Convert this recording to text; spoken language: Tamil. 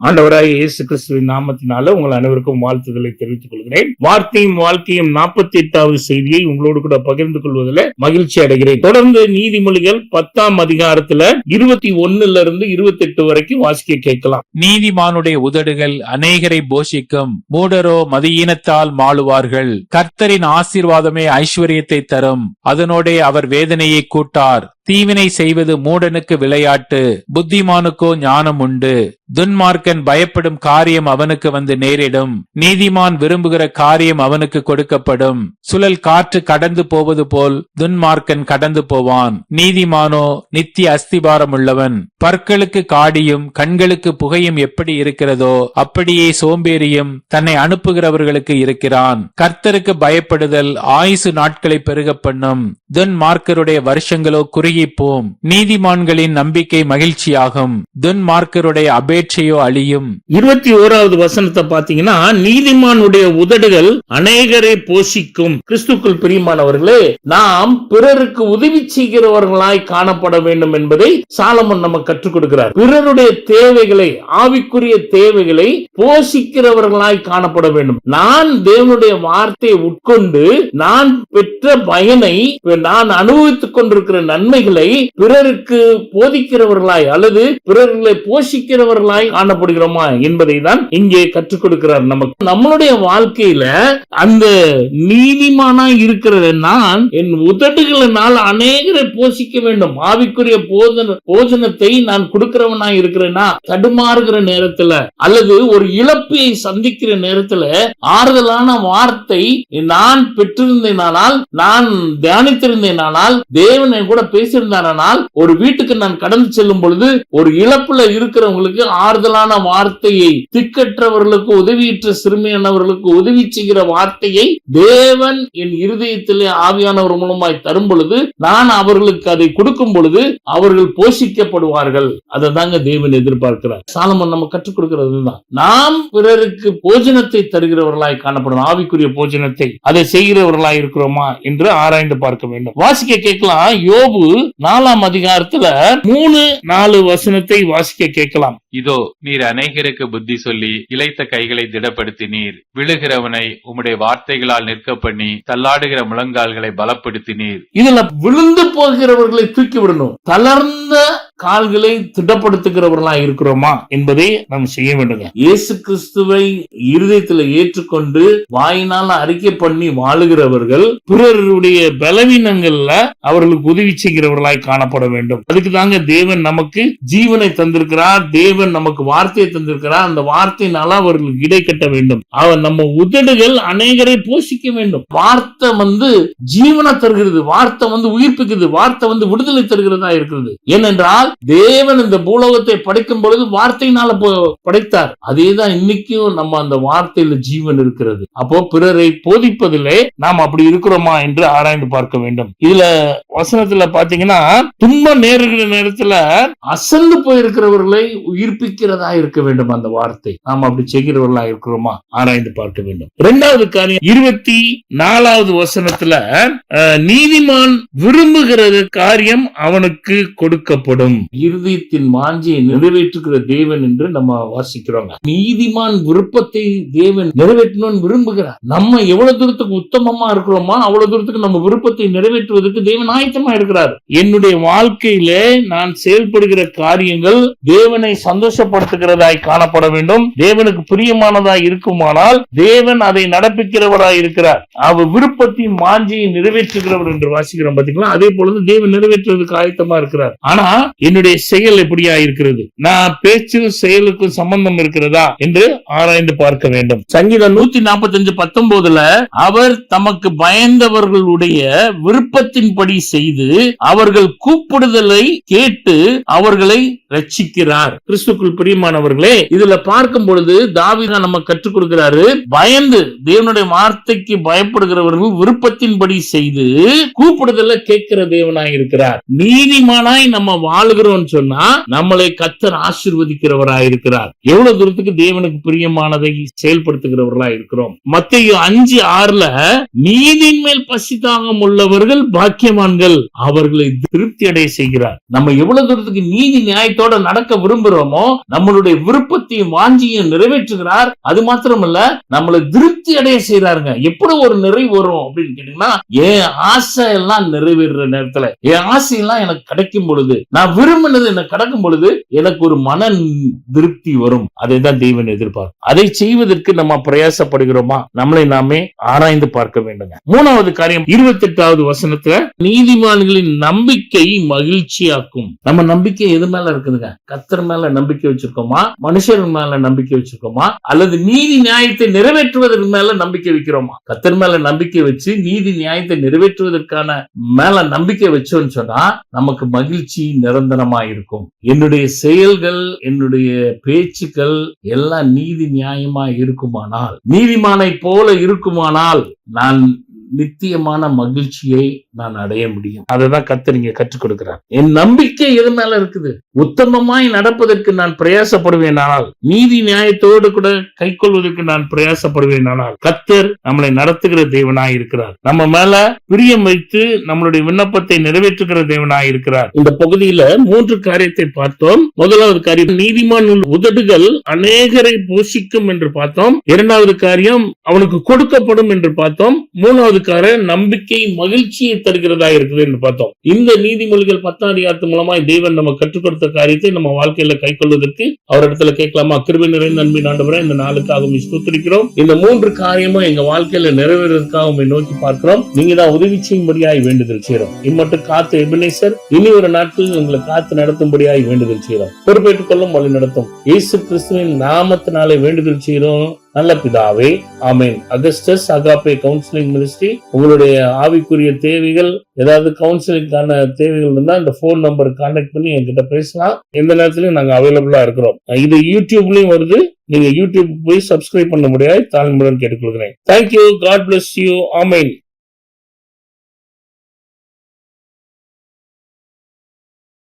ஆண்டவராய் இயேசு கிறிஸ்துவின் நாமத்தினால உங்கள் அனைவருக்கும் வாழ்த்துக்களை தெரிவித்துக் கொள்கிறேன். வார்த்தையும் வாழ்க்கையும் 48வது செய்தியை உங்களோடு கூட பகிர்ந்து கொள்வதில் மகிழ்ச்சி அடைகிறேன். தொடர்ந்து நீதிமொழிகள் 10ஆம் அதிகாரத்துல 21 28 வரைக்கும் வாசிக்க கேட்கலாம். நீதிமானுடைய உதடுகள் அநேகரை போஷிக்கும், மூடரோ மதியீனத்தால் மாளுவார்கள். கர்த்தரின் ஆசீர்வாதமே ஐஸ்வர்யத்தை தரும், அதனோடே அவர் வேதனையை கூட்டார். தீவினை செய்வது மூடனுக்கு விளையாட்டு, புத்திமானுக்கோ ஞானம் உண்டு. துன்மார்க்கன் பயப்படும் காரியம் அவனுக்கு வந்து நேரிடும், நீதிமான் விரும்புகிற காரியம் அவனுக்கு கொடுக்கப்படும். சுழல் காற்று கடந்து போவது போல் துன்மார்க்கன் கடந்து போவான், நீதிமானோ நித்திய அஸ்திபாரம் உள்ளவன். பற்களுக்கு காடியும் கண்களுக்கு புகையும் எப்படி இருக்கிறதோ அப்படியே சோம்பேறியும் தன்னை அனுப்புகிறவர்களுக்கு இருக்கிறான். கர்த்தருக்கு பயப்படுதல் ஆயுசு நாட்களை பெருக பண்ணும், துன்மார்க்கருடைய வருஷங்களோ குறுகிப்போம். நீதிமான்களின் நம்பிக்கை மகிழ்ச்சியாகும், துன்மார்க்கருடைய அபேட்சையோ அழியும். 21வது வசனத்தை பாத்தீங்கன்னா, நீதிமானுடைய உதடுகள் அநேகரை போஷிக்கும். கிறிஸ்துக்குள் பிரியமானவர்களே, நாம் பிறருக்கு உதவி செய்கிறவர்களாய் காணப்பட வேண்டும் என்பதை சாலமோன் நமக்கு கற்றுக் கொடுக்கிறார். பிறருடைய தேவைகளை, ஆவிக்குரிய தேவைகளை போஷிக்கிறவர்களாய் காணப்பட வேண்டும். நான் தேவனுடைய வார்த்தையை உட்கொண்டு நான் பெற்ற பயனை, நான் அனுபவித்துக் கொண்டிருக்கிற நன்மைகளை பிறருக்கு போதிக்கிறவர்களாய் அல்லது பிறர்களை போஷிக்கிறவர்களாய் காணப்படுகிறோமா என்பதை தான் இங்கே கற்றுக் கொடுக்கிறார் நமக்கு. நம்மளுடைய வாழ்க்கையில அந்த நீதிமானாய் இருக்கிற நான் என் உதடுகளினால் அநேகரை போஷிக்க வேண்டும். ஆவிக்குரிய போஜனத்தை நான் கொடுக்கிறவனாய் இருக்கிறேன்னா, தடுமாறுகிற நேரத்துல அல்லது ஒரு இழப்பை சந்திக்கிற நேரத்துல ஆறுதலான வார்த்தை நான் பெற்றிருந்தேனால், நான் தியானித்திருந்தேனால், தேவனை கூட பேசியிருந்தானால், ஒரு வீட்டுக்கு நான் கடந்து செல்லும் பொழுது ஒரு இழப்புல இருக்கிறவங்களுக்கு ஆறுதலான வார்த்தையை, திக்கற்றவர்களுக்கு உதவியற்ற சிறுமையானவர்களுக்கு உதவி செய்கிற வார்த்தையை தேவன் என் இருதயத்திலே ஆவியானவர் மூலமாய் தரும் பொழுது, நான் அவர்களுக்கு அதை கொடுக்கும் பொழுது அவர்கள் போஷிக்கப்படுவார்கள். அதை தாங்க தேவன் எதிர்பார்க்கிறார். சாலமோன் நம்ம கற்றுக் கொடுக்கிறது தான். நாம் பிறருக்கு போஜனத்தை தருகிறவர்களாய் காணப்படும், ஆவிக்குரிய போஜனத்தை அதை செய்கிறவர்களாய் இருக்கிறோமா என்று ஆராய்ந்து பார்க்க வேண்டும். வாசிக்க கேட்கலாம். யோபு 4ஆம் அதிகாரத்துல 3-4 வசனத்தை வாசிக்க கேட்கலாம். இதோ நீர் அநேகருக்கு புத்தி சொல்லி இளைத்த கைகளை திடப்படுத்தினீர், விழுகிறவனை உம்முடைய வார்த்தைகளால் நிற்க பண்ணி தள்ளாடுகிற முழங்கால்களை பலப்படுத்தினீர். இதுல விழுந்து போகிறவர்களை தூக்கி விடணும், தளர்ந்த கால்களை திடப்படுத்துகிறவர்களா இருக்கிறோமா என்பதை நாம் செய்ய வேண்டும். இயேசு கிறிஸ்துவை இருதயத்தில் ஏற்றுக்கொண்டு வாயினால் அறிக்கை பண்ணி வாழுகிறவர்கள் பிறருடைய பலவீனங்கள்ல அவர்களுக்கு உதவி செய்கிறவர்களாய் காணப்பட வேண்டும். அதுக்கு தாங்க தேவன் நமக்கு ஜீவனை தந்திருக்கிறார், தேவன் நமக்கு வார்த்தையை தந்திருக்கிறார். அந்த வார்த்தையினால அவர்களுக்கு இடை கட்ட வேண்டும். அவன் நம்ம உதடுகள் அநேகரை போஷிக்க வேண்டும். வார்த்தை ஜீவனை தருகிறது, வார்த்தை உயிர்ப்பிக்குது, வார்த்தை விடுதலை தருகிறதா இருக்கிறது. ஏனென்றால் தேவன் இந்த பூலோகத்தை படைக்கும் பொழுது வார்த்தையினால படைத்தார். அதேதான் இன்னைக்கும் நம்ம அந்த வார்த்தையில ஜீவன் இருக்கிறது. அப்போ பிறரை போதிப்பதிலே நாம் அப்படி இருக்கிறோமா என்று ஆராய்ந்து பார்க்க வேண்டும். இதுல வசனத்துல பாத்தீங்கன்னா, துன்பம் நேருகிற நேரத்துல அசந்து போயிருக்கிறவர்களை உயிர்ப்பிக்கிறதா இருக்க வேண்டும். அந்த வார்த்தை நாம் அப்படி செய்கிறவர்களா இருக்கிறோமா ஆராய்ந்து பார்க்க வேண்டும். 2வது காரியம் 24வது வசனத்துல, நீதிமான் விரும்புகிற காரியம் அவனுக்கு கொடுக்கப்படும். இருதயத்தின் வாஞ்சையை நிறைவேற்றுகிற தேவன் என்று நம்ம வாசிக்கிறோம். நீதிமான் விருப்பத்தை தேவன் நிறைவேற்றணும்னு விரும்புகிறார். நம்ம எவ்வளவு தூரத்துக்கு உத்தமமா இருக்கிறோமா அவ்வளவு தூரத்துக்கு நம்ம விருப்பத்தை நிறைவேற்றுவதற்கு தேவன் ஆயத்தமா இருக்கிறார். என்னுடைய வாழ்க்கையில நான் செயல்படுகிற காரியங்கள் தேவனை சந்தோஷப்படுத்துகிறதாய் காணப்பட வேண்டும். தேவனுக்கு பிரியமானதாய் இருக்குமானால் தேவன் அதை நடப்பிக்கிறவராய் இருக்கிறார். அவர் விருப்பத்தின் வாஞ்சையை நிறைவேற்றுகிறவர் என்று வாசிக்கிறோம். பாத்தீங்களா? அதே போல தேவன் நிறைவேற்றுவதற்கு ஆயத்தமா இருக்கிறார். ஆனா என்னுடைய செயல் எப்படியா இருக்கிறது? நான் பேச்சும் செயலுக்கும் சம்பந்தம் இருக்கிறதா என்று ஆராய்ந்து பார்க்க வேண்டும். சங்கீதம் 145:19 அவர் தமக்கு பயந்தவர்களுடைய விருப்பத்தின்படி செய்து அவர்கள் கூப்பிடுதலை கேட்டு அவர்களை ரட்சிக்கிறார். கிறிஸ்துக்குள் பிரியமானவர்களே, இதுல பார்க்கும் பொழுது தாவீது நம்ம கற்றுக் கொடுக்கிறாரு, பயந்து தேவனுடைய வார்த்தைக்கு பயப்படுகிறவர்கள் விருப்பத்தின்படி செய்து கூப்பிடுதலை கேட்கிற தேவனாய் இருக்கிறார். நீதிமானாய் நம்ம வாழ வாழுகிறோம் சொன்னா நம்மளை கர்த்தர் ஆசீர்வதிக்கிறவராயிருக்கிறார். எவ்வளவு தூரத்துக்கு தேவனுக்கு பிரியமானதை செயல்படுத்துகிறவர்களா இருக்கிறோம். மத்தேயு 5:6 நீதியின் மேல் பசிதாகம் உள்ளவர்கள் பாக்கியவான்கள், அவர்களை திருப்தி அடைய செய்கிறார். நம்ம எவ்வளவு தூரத்துக்கு நீதி நியாயத்தோட நடக்க விரும்புறோமோ நம்மளுடைய விருப்பத்தையும் வாஞ்சியும் நிறைவேற்றுகிறார். அது மாத்திரமல்ல, நம்மளை திருப்தி அடைய செய்யறாருங்க. எப்படி ஒரு நிறைவு வரும் அப்படின்னு கேட்டீங்கன்னா, என் ஆசை எல்லாம் நிறைவேற நேரத்துல, என் ஆசை எல்லாம் எனக்கு கிடைக்கும் பொழுது, நான் விரும்பினது எனக்கு கிடைக்கும் பொழுது எனக்கு ஒரு மன திருப்தி வரும். அதை தான் தேவன் எதிர்பார்க்கும். அதை செய்வதற்கு நம்ம பிரயாசப்படுகிறோமா, நம்மளை நாமே ஆராய்ந்து பார்க்க வேண்டுங்க. மூணாவது காரியம் 28வது வசனத்துல, நீதிமான்களின் நம்பிக்கை மகிழ்ச்சியாக்கும். நம்ம நம்பிக்கை எது மேல இருக்குதுங்க? கர்த்தர் மேல நம்பிக்கை வச்சிருக்கோமா, மனுஷர் மேல நம்பிக்கை வச்சிருக்கோமா, அல்லது நீதி நியாயத்தை நிறைவேற்றுவதற்கு மேல நம்பிக்கை வைக்கிறோமா? கர்த்தர் மேல நம்பிக்கை வச்சு நீதி நியாயத்தை நிறைவேற்றுவதற்கான மேல நம்பிக்கை வச்சோன்னு சொன்னா நமக்கு மகிழ்ச்சி நிரந்தரமா இருக்கும். என்னுடைய செயல்கள், என்னுடைய பேச்சுக்கள் எல்லாம் நீதி நியாயமா இருக்குமானால், நீதிமானை போல இருக்குமானால் நான் நித்தியமான மகிழ்ச்சியை நான் அடைய முடியும். அததான் கர்த்தர் இங்க கற்றுக் கொடுக்கிறார். என் நம்பிக்கை எது மேல இருக்குது? உத்தமமாய் நடப்பதற்கு நான் பிரயாசப்படுவேனானால், நீதி நியாயத்தோடு கூட கை கொள்வதற்கு நான் பிரயாசப்படுவேனானால், கர்த்தர் நம்மளை நடத்துகிற தேவனாய் இருக்கிறார். நம்ம மேல பிரியம் வைத்து நம்மளுடைய விண்ணப்பத்தை நிறைவேற்றுகிற தேவனாய் இருக்கிறார். இந்த பகுதியில 3 காரியத்தை பார்த்தோம். முதலாவது காரியம், நீதிமான் உதடுகள் அநேகரை போஷிக்கும் என்று பார்த்தோம். இரண்டாவது காரியம், அவனுக்கு கொடுக்கப்படும் என்று பார்த்தோம். மூணாவது காரியம், நம்பிக்கை மகிழ்ச்சியை தருகிறதா இருக்குது என்று பார்த்தோம். இந்த நீதிமொழிகள் 10ஆம் அதிகாரத்து மூலமா தேவன் நம்ம கற்றுக் கொடுத்த காரியத்தை நம்ம வாழ்க்கையில கை கொள்வதற்கு அவரிடத்துல கேட்கலாமா? கிருபை நிறைந்த அன்பின் ஆண்டவரே, இந்த நாளுக்காக ஸ்தோத்திரிக்கிறோம். இந்த 3 காரியமும் எங்க வாழ்க்கையில நிறைவேறதுக்காக உண்மை நோக்கி பார்க்கிறோம். நீங்க தான் உதவி செய்யும்படியாய் வேண்டுதல் செய்யறோம். இம்மட்டும் காத்து எபினேசர் இனி ஒரு நாட்களில் உங்களை காத்து நடத்தும்படியாய் வேண்டுதல் செய்யறோம். பொறுப்பேற்றுக் கொள்ளும், வழி நடத்தும் இயேசு கிறிஸ்துவின் நாமத்தினாலே வேண்டுதல் செய்யறோம் நல்ல பிதாவே, amen. Augustus agape counselling ministry. உங்களுடைய ஆவிக்குரிய தேவைகள், ஏதாவது கவுன்சிலிங்கான தேவைகள் இருந்தா இந்த போன் நம்பர் கான்டாக்ட் பண்ணி என்கிட்ட பேசலாம். எந்த நேரத்திலயும் நாங்க அவைலபிளா இருக்கிறோம். இது யூடியூப்லயும் வருது. நீங்க யூடியூப் போய் சப்ஸ்கிரைப் பண்ண முடியாது, தாழ்மையுடன் கேட்டுக்கொள்கிறேன். Thank you. God bless you. Amen.